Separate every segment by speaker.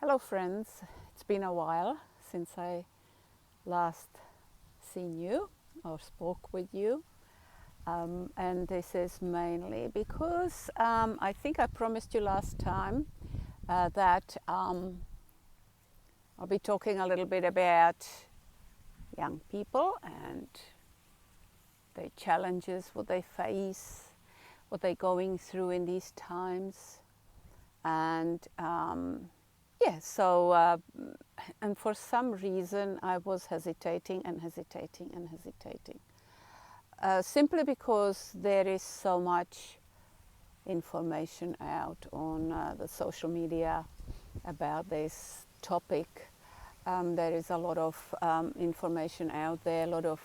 Speaker 1: Hello friends, it's been a while since I last seen you or spoke with you, and this is mainly because I think I promised you last time that I'll be talking a little bit about young people and their challenges, what they face, what they're going through in these times, and and for some reason I was hesitating, simply because there is so much information out on the social media about this topic. There is a lot of information out there, a lot of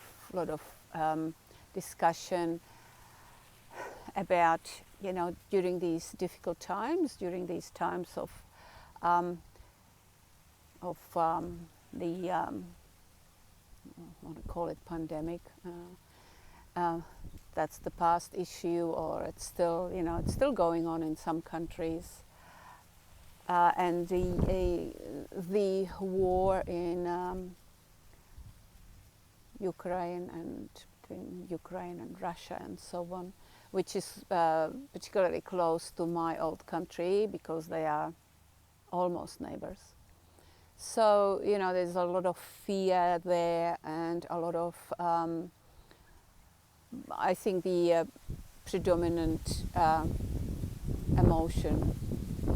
Speaker 1: discussion about, during these difficult times, during these times of the what do you call it, pandemic. That's the past issue, or it's still going on in some countries. And the war in Ukraine and between Ukraine and Russia and so on, which is particularly close to my old country because they are almost neighbors. So, there's a lot of fear there, and a lot of, I think the predominant emotion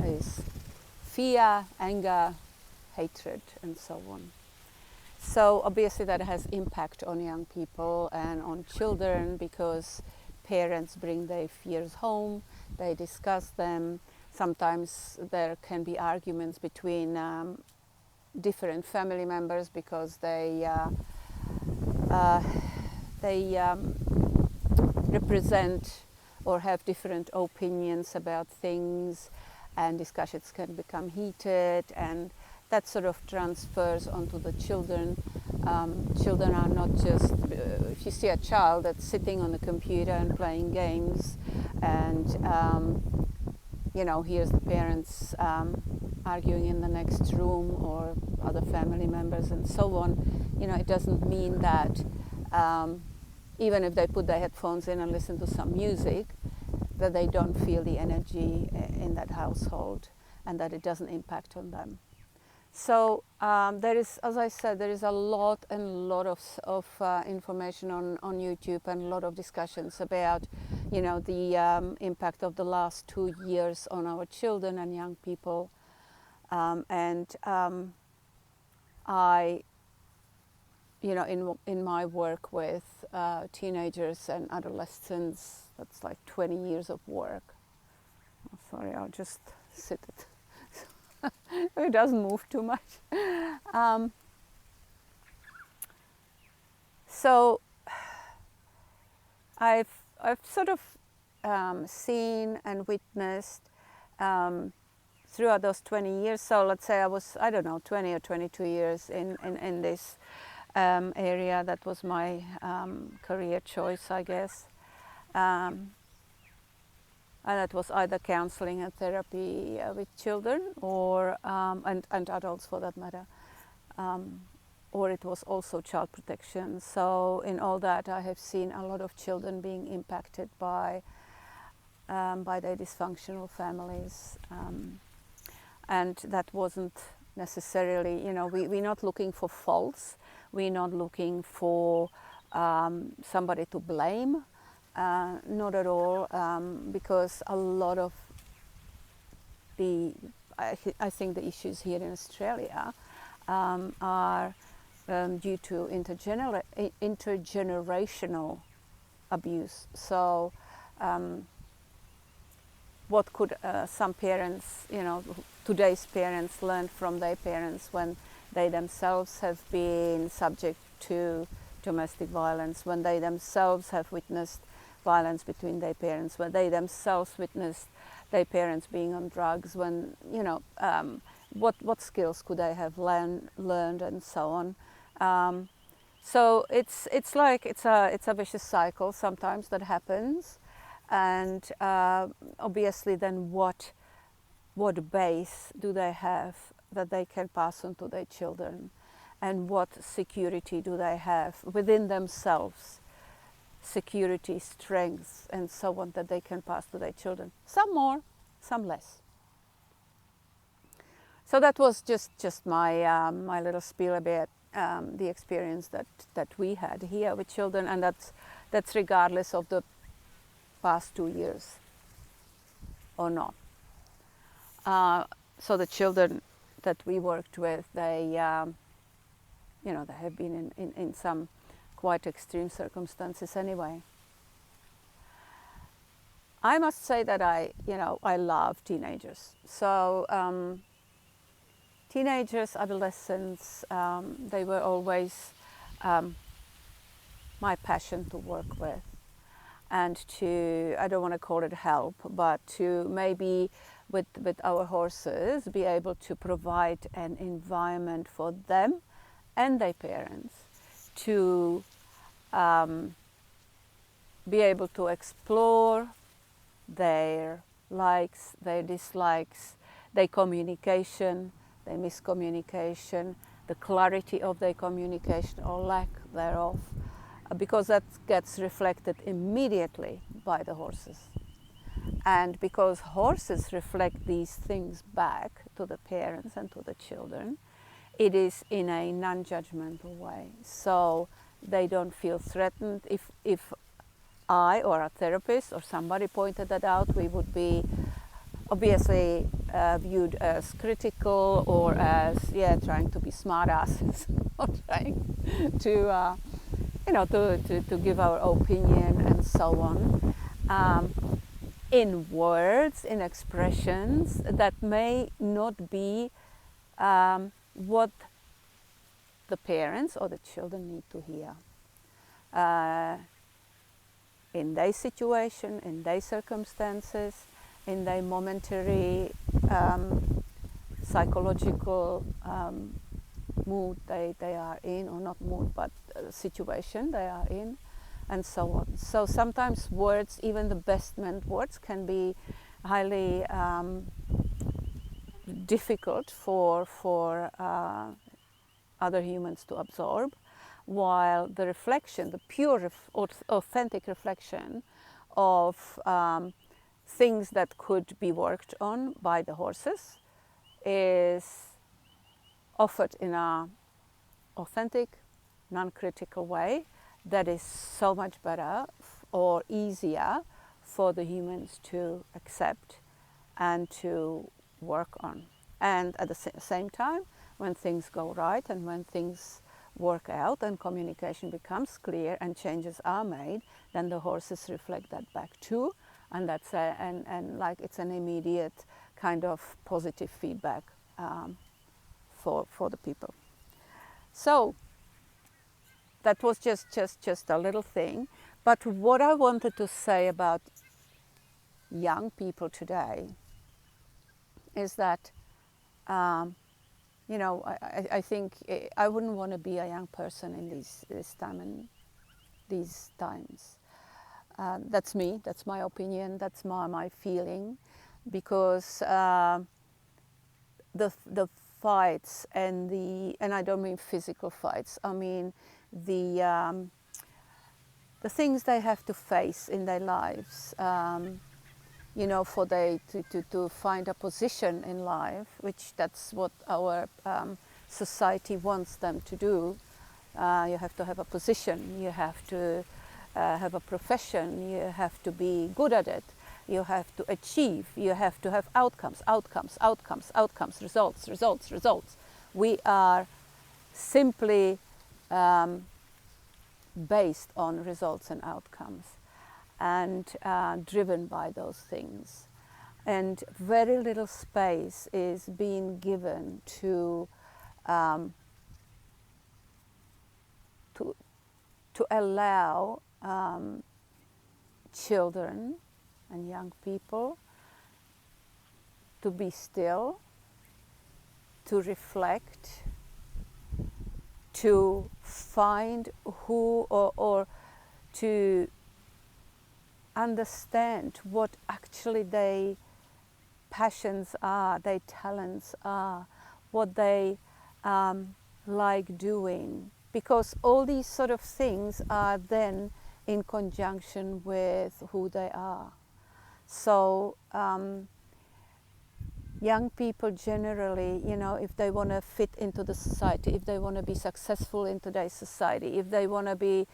Speaker 1: is fear, anger, hatred, and so on. So obviously that has impact on young people and on children, because parents bring their fears home, they discuss them. Sometimes there can be arguments between different family members because they represent or have different opinions about things, and discussions can become heated, and that sort of transfers onto the children. Children are not just, if you see a child that's sitting on the computer and playing games, and here's the parents arguing in the next room, or other family members and so on, it doesn't mean that even if they put their headphones in and listen to some music, that they don't feel the energy in that household, and that it doesn't impact on them. So there is, as I said, there is a lot of information on YouTube, and a lot of discussions about, the impact of the last 2 years on our children and young people. I, in my work with teenagers and adolescents, that's like 20 years of work. Oh, sorry, I'll just sit it. It doesn't move too much. So I've sort of seen and witnessed throughout those 20 years. So let's say I was, 20 or 22 years in this area. That was my career choice, I guess. And that was either counseling and therapy with children, or and adults for that matter, or it was also child protection. So in all that, I have seen a lot of children being impacted by their dysfunctional families, and that wasn't necessarily, we're not looking for faults, we're not looking for somebody to blame. Not at all, because a lot of I think the issues here in Australia are due to intergenerational abuse. So what could some parents, today's parents, learn from their parents when they themselves have been subject to domestic violence, when they themselves have witnessed violence between their parents, when they themselves witnessed their parents being on drugs, when, what skills could they have learned and so on. So it's a vicious cycle sometimes that happens, and obviously then what base do they have that they can pass on to their children, and what security do they have within themselves, security, strength, and so on, that they can pass to their children. Some more, some less. So that was just my my little spiel about the experience that we had here with children, and that's regardless of the past 2 years or not. So the children that we worked with, they you know, they have been in some quite extreme circumstances anyway. I must say that I love teenagers. So teenagers, adolescents, they were always my passion to work with, and to, I don't want to call it help, but to maybe with our horses be able to provide an environment for them and their parents to be able to explore their likes, their dislikes, their communication, their miscommunication, the clarity of their communication or lack thereof, because that gets reflected immediately by the horses. And because horses reflect these things back to the parents and to the children, it is in a non-judgmental way. So they don't feel threatened. If I or a therapist or somebody pointed that out, we would be obviously viewed as critical or as trying to be smart asses or trying to to give our opinion and so on, in words, in expressions that may not be what the parents or the children need to hear. In their situation, in their circumstances, in their momentary psychological mood they are in, or not mood, but situation they are in, and so on. So sometimes words, even the best meant words, can be highly difficult for other humans to absorb, while the reflection, the pure, authentic reflection of things that could be worked on by the horses is offered in an authentic, non-critical way that is so much better or easier for the humans to accept and to work on. And at the same time, when things go right and when things work out and communication becomes clear and changes are made, then the horses reflect that back too, and that's like it's an immediate kind of positive feedback for the people. So that was just a little thing. But what I wanted to say about young people today is that I think I wouldn't want to be a young person in this time and these times. That's me. That's my opinion. That's my feeling, because the fights and I don't mean physical fights. I mean the things they have to face in their lives. For they to find a position in life, which that's what our society wants them to do. You have to have a position, you have to have a profession, you have to be good at it, you have to achieve, you have to have outcomes, results. We are simply based on results and outcomes, and driven by those things. And very little space is being given to allow children and young people to be still, to reflect, to find who or to understand what actually their passions are, their talents are, what they like doing, because all these sort of things are then in conjunction with who they are. So young people generally, you know, if they want to fit into the society, if they want to be successful in today's society, if they want to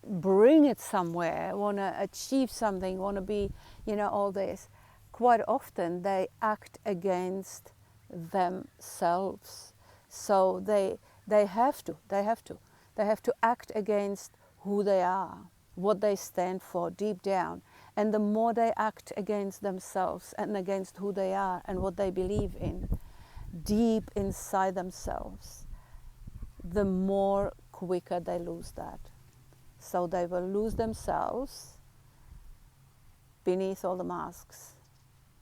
Speaker 1: bring it somewhere, want to achieve something, want to be, you know, all this, quite often they act against themselves. So they have to act against who they are, what they stand for deep down. And the more they act against themselves and against who they are and what they believe in, deep inside themselves, the more quicker they lose that. So they will lose themselves beneath all the masks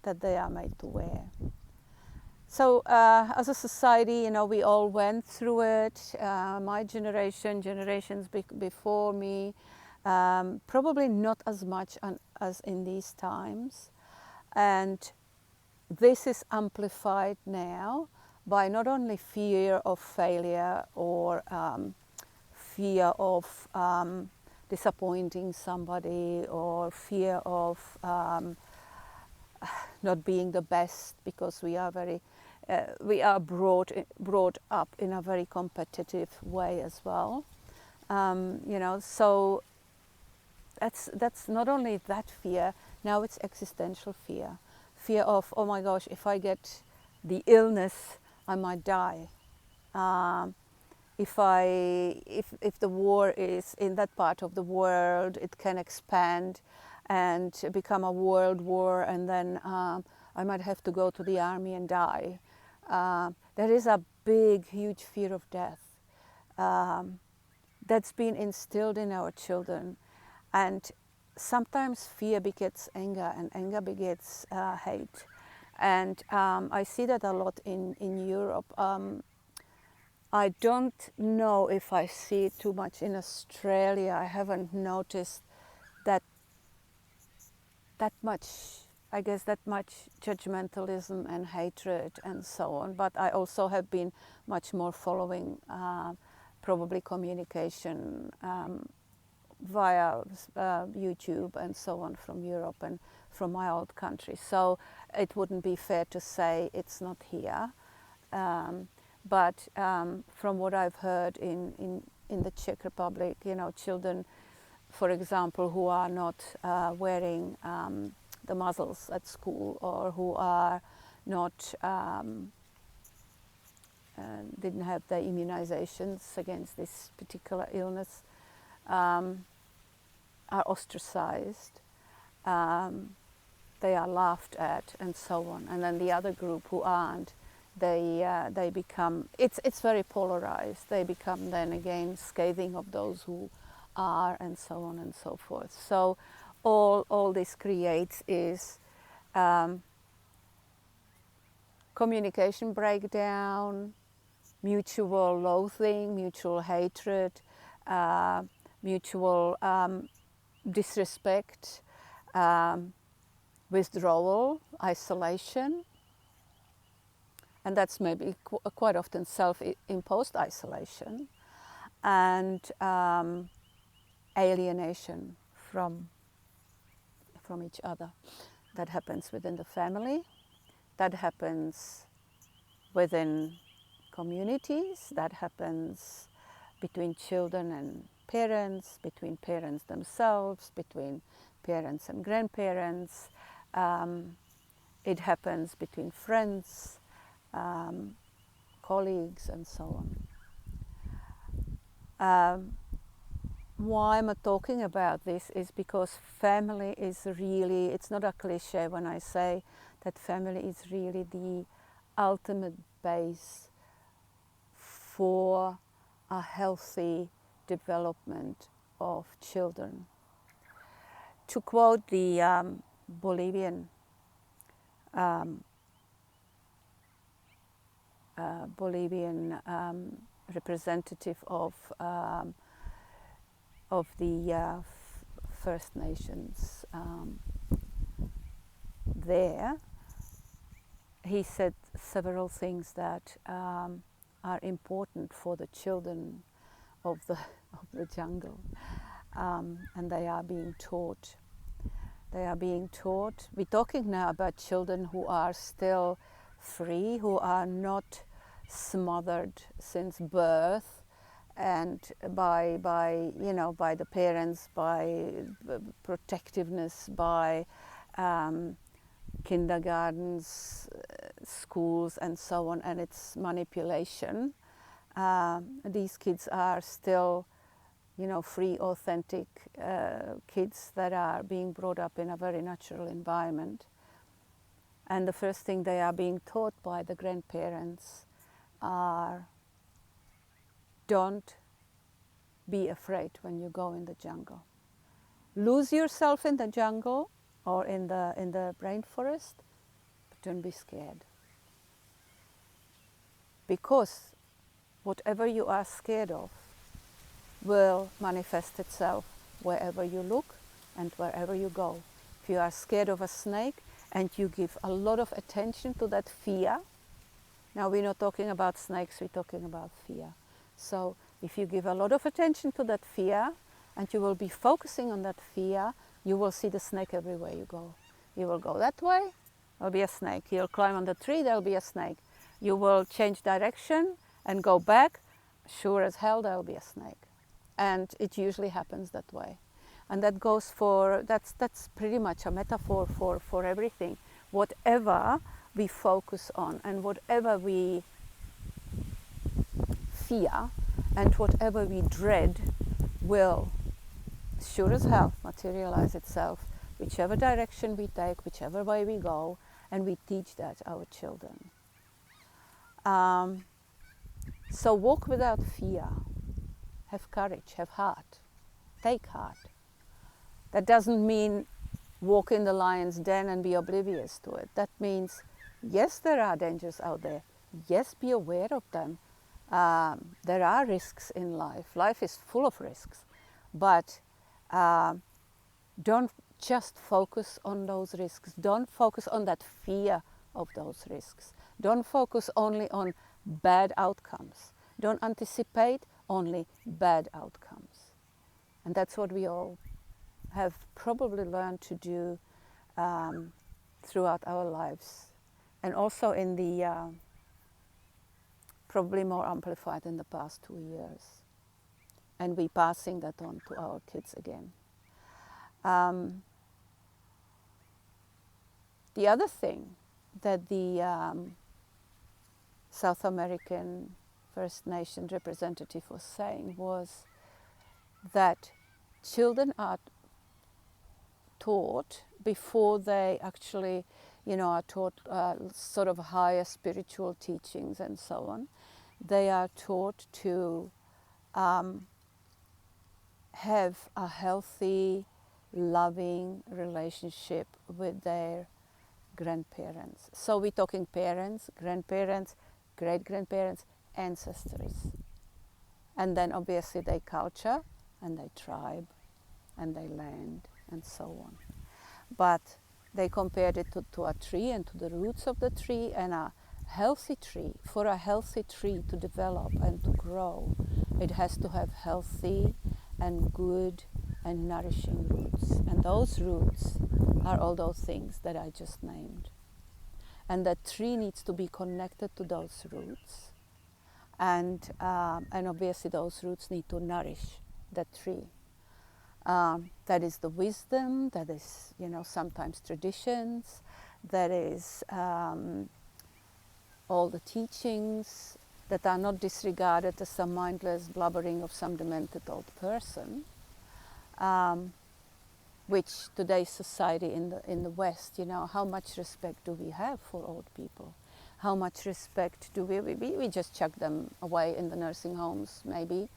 Speaker 1: that they are made to wear. So as a society, you know, we all went through it. My generation, generations before me, probably not as much as in these times. And this is amplified now by not only fear of failure or fear of disappointing somebody, or fear of not being the best, because we are brought up in a very competitive way as well. You know, so that's not only that fear. Now it's existential fear. Fear of, oh my gosh, if I get the illness, I might die. If the war is in that part of the world, it can expand and become a world war, and then I might have to go to the army and die. There is a big, huge fear of death that's been instilled in our children. And sometimes fear begets anger, and anger begets hate. And I see that a lot in Europe. I don't know if I see it too much in Australia. I haven't noticed that much, I guess, that much judgmentalism and hatred and so on. But I also have been much more following probably communication via YouTube and so on from Europe and from my old country. So it wouldn't be fair to say it's not here. But from what I've heard in the Czech Republic, you know, children, for example, who are not wearing the muzzles at school, or who are not didn't have their immunizations against this particular illness, are ostracized. They are laughed at, and so on. And then the other group who aren't, they become, it's very polarized. They become then again scathing of those who are, and so on and so forth. So all this creates is communication breakdown, mutual loathing, mutual hatred, mutual disrespect, withdrawal, isolation. And that's maybe quite often self-imposed isolation, and alienation from each other. That happens within the family, that happens within communities, that happens between children and parents, between parents themselves, between parents and grandparents. It happens between friends, colleagues, and so on. Why I'm talking about this is because family is really, it's not a cliche when I say that family is really the ultimate base for a healthy development of children. To quote the Bolivian representative of the First Nations there, he said several things that are important for the children of the jungle, and they are being taught. They are being taught. We're talking now about children who are still free, who are not smothered since birth, and by the parents, by protectiveness, by kindergartens, schools, and so on, and its manipulation. These kids are still, free, authentic kids that are being brought up in a very natural environment. And the first thing they are being taught by the grandparents are, don't be afraid when you go in the jungle. Lose yourself in the jungle or in the rainforest, but don't be scared. Because whatever you are scared of will manifest itself wherever you look and wherever you go. If you are scared of a snake and you give a lot of attention to that fear, now we're not talking about snakes, we're talking about fear. So if you give a lot of attention to that fear and you will be focusing on that fear, you will see the snake everywhere you go. You will go that way, there'll be a snake. You'll climb on the tree, there'll be a snake. You will change direction and go back, sure as hell there'll be a snake. And it usually happens that way. And that goes for, that's pretty much a metaphor for everything. Whatever we focus on and whatever we fear and whatever we dread will, sure as hell, materialize itself, whichever direction we take, whichever way we go, and we teach that our children. So walk without fear. Have courage, have heart, take heart. That doesn't mean walk in the lion's den and be oblivious to it. That means, yes, there are dangers out there. Yes, be aware of them. There are risks in life. Life is full of risks. But don't just focus on those risks. Don't focus on that fear of those risks. Don't focus only on bad outcomes. Don't anticipate only bad outcomes. And that's what we all have probably learned to do throughout our lives. And also in the, probably more amplified in the past 2 years. And we're passing that on to our kids again. The other thing that the South American First Nation representative was saying was that children are taught before they actually, are taught sort of higher spiritual teachings and so on. They are taught to have a healthy, loving relationship with their grandparents. So we're talking parents, grandparents, great-grandparents, ancestors. And then obviously their culture and their tribe and their land and so on. But they compared it to a tree and to the roots of the tree, and a healthy tree, for a healthy tree to develop and to grow, it has to have healthy and good and nourishing roots. And those roots are all those things that I just named. And that tree needs to be connected to those roots. And obviously those roots need to nourish that tree. That is the wisdom, that is, sometimes traditions, that is all the teachings that are not disregarded as some mindless blubbering of some demented old person, which today's society in the West, how much respect do we have for old people? How much respect do we just chuck them away in the nursing homes, maybe?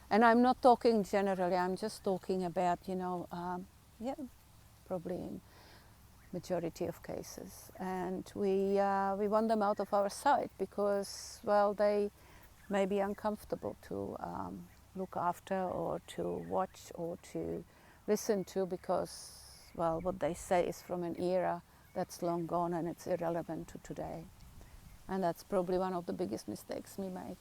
Speaker 1: And I'm not talking generally, I'm just talking about, probably in majority of cases. And we want them out of our sight because, well, they may be uncomfortable to look after or to watch or to listen to because, well, what they say is from an era that's long gone and it's irrelevant to today. And that's probably one of the biggest mistakes we make.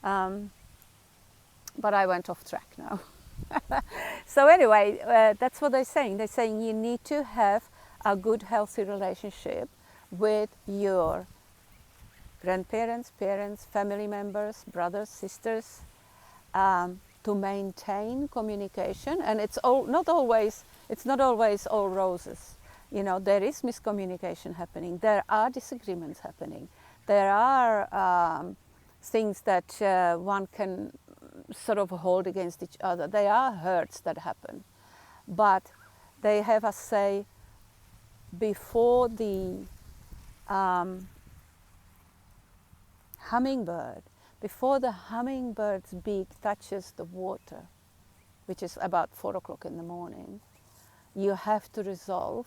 Speaker 1: But I went off track now. So anyway, that's what they're saying. They're saying you need to have a good, healthy relationship with your grandparents, parents, family members, brothers, sisters, to maintain communication. And it's not always all roses. You know, there is miscommunication happening. There are disagreements happening. There are things that one can sort of hold against each other. There are hurts that happen. But they have us say, before the hummingbird's beak touches the water, which is about 4 o'clock in the morning, you have to resolve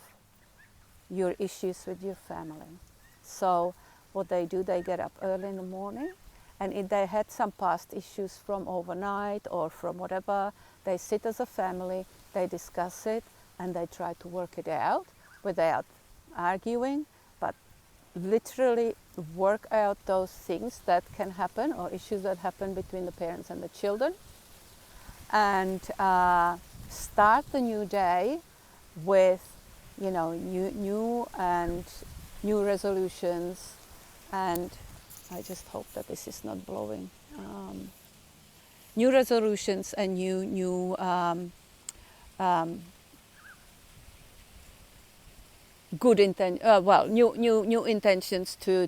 Speaker 1: your issues with your family. So what they do, they get up early in the morning, and if they had some past issues from overnight or from whatever, they sit as a family, they discuss it, and they try to work it out without arguing, but literally work out those things that can happen or issues that happen between the parents and the children, and start the new day with, you know, new resolutions. And I just hope that this is not blowing. New resolutions and new intentions to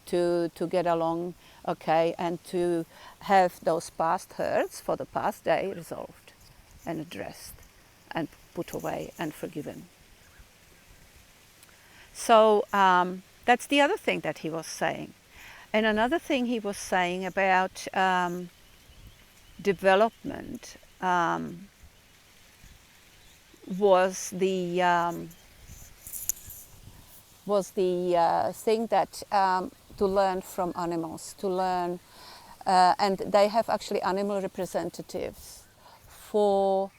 Speaker 1: get along, okay, and to have those past hurts for the past day resolved and addressed and put away and forgiven. So that's the other thing that he was saying. And another thing he was saying about development was the thing that to learn from animals, to learn, and they have actually animal representatives for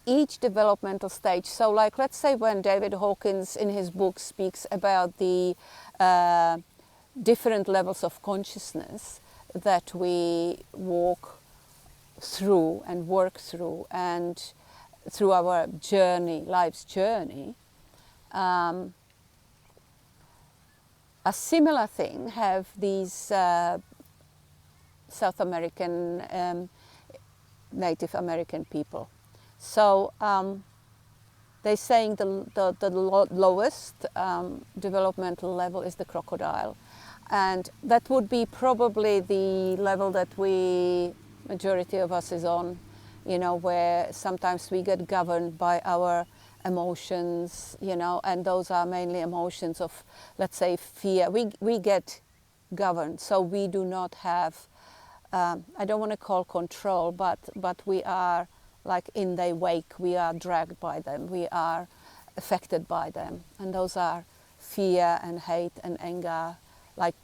Speaker 1: each developmental stage. So like, let's say when David Hawkins in his book speaks about the different levels of consciousness that we walk through and work through, and through our journey, life's journey, a similar thing have these South American, Native American people. So they're saying the lowest developmental level is the crocodile. And that would be probably the level that majority of us is on, you know, where sometimes we get governed by our emotions, you know, and those are mainly emotions of, let's say, fear. We get governed, so we do not have, I don't want to call control, but we are like in their wake, we are dragged by them, we are affected by them. And those are fear and hate and anger, like,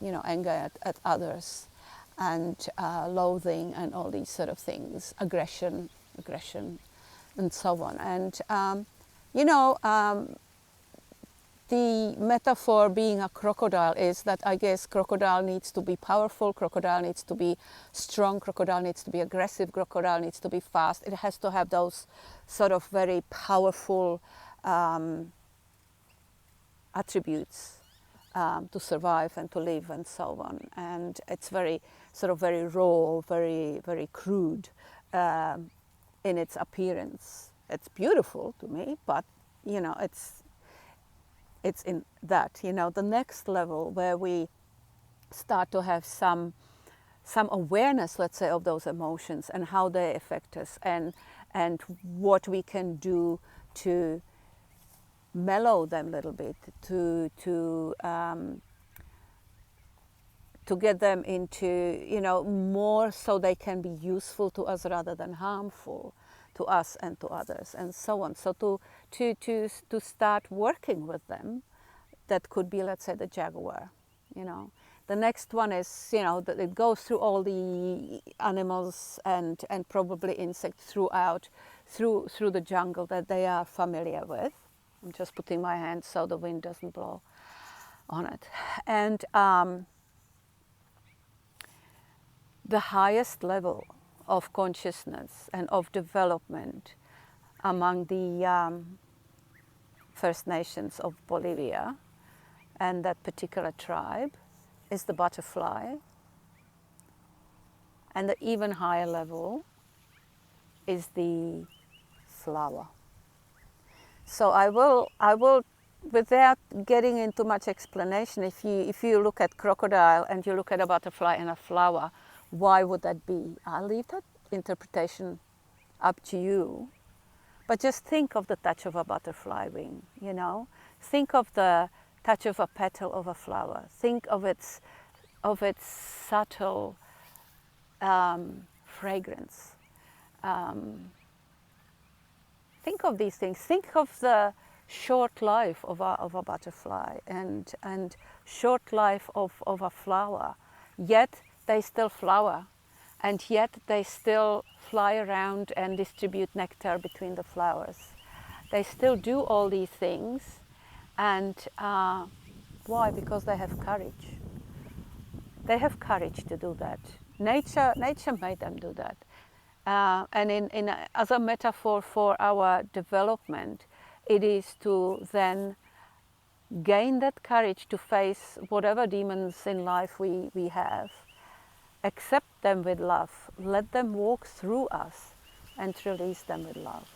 Speaker 1: you know, anger at others, and loathing and all these sort of things, aggression, and so on. And, you know, the metaphor being a crocodile is that I guess crocodile needs to be powerful, crocodile needs to be strong, crocodile needs to be aggressive, crocodile needs to be fast. It has to have those sort of very powerful attributes to survive and to live and so on. And it's very sort of very raw, very, very crude in its appearance. It's beautiful to me, but, you know, it's in that, you know, the next level where we start to have some awareness, let's say, of those emotions and how they affect us, and what we can do to mellow them a little bit, to get them into, you know, more so they can be useful to us rather than harmful to us and to others, and so on. So to start working with them, that could be, let's say, the jaguar, you know. The next one is, you know, that it goes through all the animals and probably insects through the jungle that they are familiar with. I'm just putting my hand so the wind doesn't blow. on it. And the highest level of consciousness and of development among the First Nations of Bolivia and that particular tribe is the butterfly, and the even higher level is the flower. So I will, without getting into much explanation, if you look at crocodile and you look at a butterfly and a flower, why would that be? I'll leave that interpretation up to you. But just think of the touch of a butterfly wing, you know? Think of the touch of a petal of a flower. Think of its subtle fragrance. Think of these things. Think of the short life of a butterfly and short life of a flower. Yet they still flower, and yet they still fly around and distribute nectar between the flowers. They still do all these things, and why? Because they have courage. They have courage to do that. Nature made them do that. And as a metaphor for our development, it is to then gain that courage to face whatever demons in life we have, accept them with love, let them walk through us, and release them with love.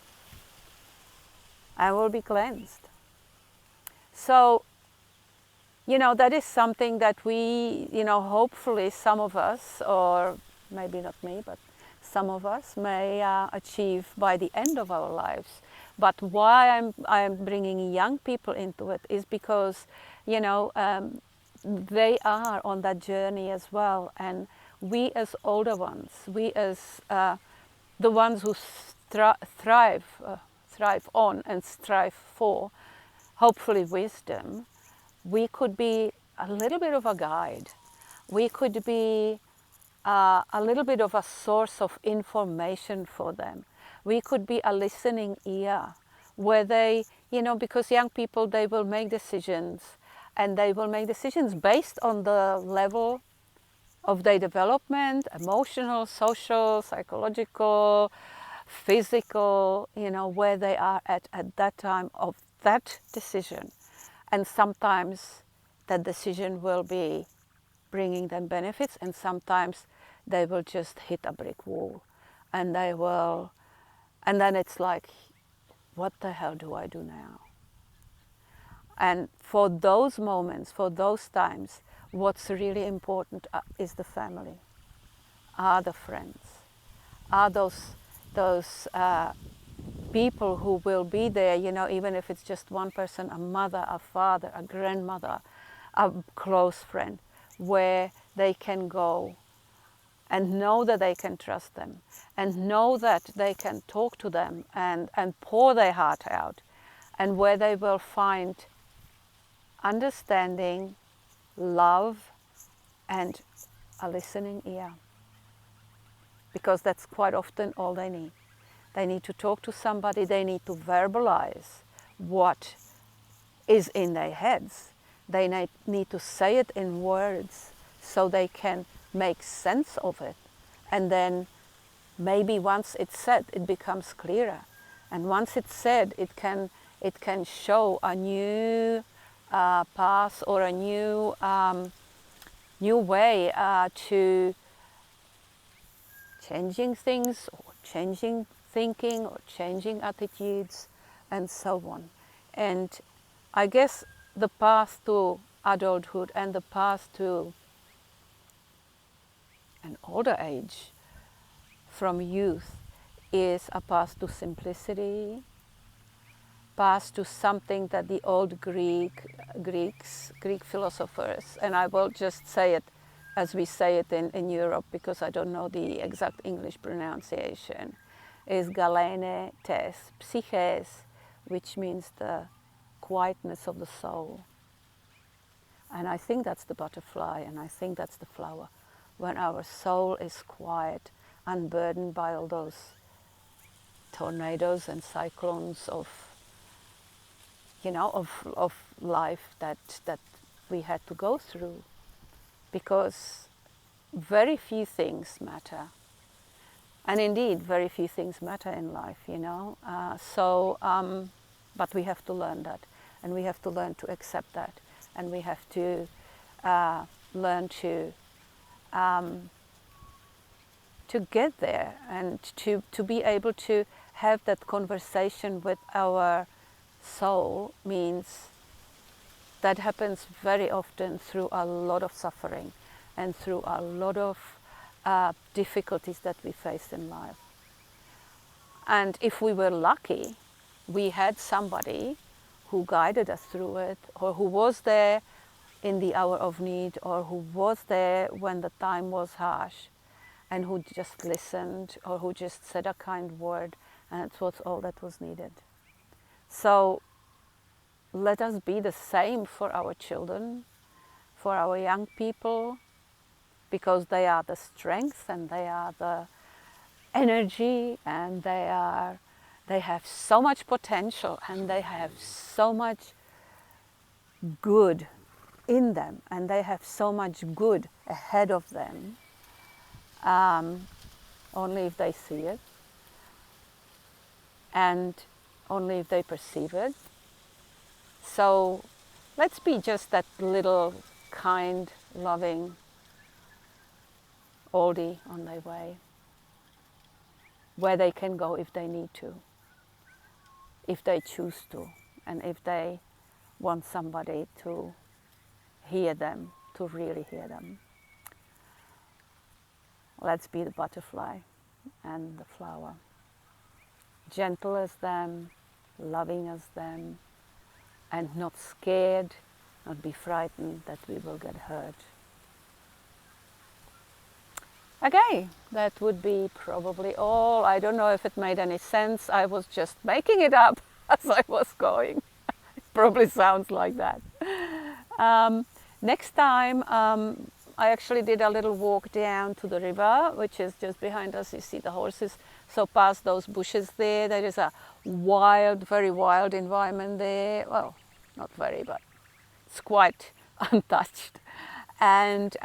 Speaker 1: And we'll be cleansed. So, you know, that is something that we, you know, hopefully some of us, or maybe not me, but some of us may achieve by the end of our lives. But why I'm bringing young people into it is because, you know, they are on that journey as well. And we as older ones, we as the ones who thrive on and strive for, hopefully, wisdom, we could be a little bit of a guide. We could be a little bit of a source of information for them. We could be a listening ear where they, you know, because young people, they will make decisions, and they will make decisions based on the level of their development, emotional, social, psychological, physical, you know, where they are at that time of that decision. And sometimes that decision will be bringing them benefits, and sometimes they will just hit a brick wall, and and then it's like, what the hell do I do now? And for those moments, for those times, what's really important is the family, are the friends, are those people who will be there, you know, even if it's just one person, a mother, a father, a grandmother, a close friend, where they can go and know that they can trust them, and know that they can talk to them and pour their heart out, and where they will find understanding, love, and a listening ear. Because that's quite often all they need. They need to talk to somebody, they need to verbalize what is in their heads. They need to say it in words so they can make sense of it. And then maybe once it's said, it becomes clearer. And once it's said, it can show a new path or a new way to changing things, or changing thinking, or changing attitudes, and so on. And I guess the path to adulthood and the path to an older age from youth is a path to simplicity, path to something that the old Greek philosophers, and I will just say it as we say it in Europe because I don't know the exact English pronunciation, is galene tes psyches, which means the quietness of the soul. And I think that's the butterfly, and I think that's the flower. When our soul is quiet, unburdened by all those tornadoes and cyclones of, you know, of life that we had to go through, because very few things matter. And indeed, very few things matter in life, you know. But we have to learn that, and we have to learn to accept that, and we have to learn to get there, and to be able to have that conversation with our soul. Means that happens very often through a lot of suffering and through a lot of difficulties that we face in life. And if we were lucky, we had somebody who guided us through it, or who was there in the hour of need, or who was there when the time was harsh, and who just listened, or who just said a kind word, and it was all that was needed. So let us be the same for our children, for our young people, because they are the strength, and they are the energy, and they have so much potential, and they have so much good in them, and they have so much good ahead of them, only if they see it, and only if they perceive it. So let's be just that little kind, loving oldie on their way, where they can go if they need to, if they choose to, and if they want somebody to hear them, to really hear them. Let's be the butterfly and the flower, gentle as them, loving as them, and not scared, not be frightened that we will get hurt. Okay, that would be probably all. I don't know if it made any sense. I was just making it up as I was going. It probably sounds like that. Next time, I actually did a little walk down to the river, which is just behind us. You see the horses. So past those bushes there is a wild, very wild environment there. Well, not very, but it's quite untouched. And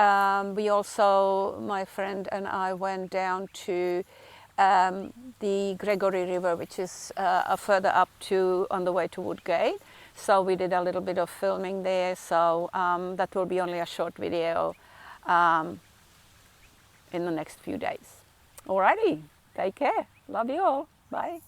Speaker 1: we also, my friend and I, went down to the Gregory River, which is further up on the way to Woodgate. So we did a little bit of filming there. So that will be only a short video in the next few days. Alrighty, take care. Love you all. Bye.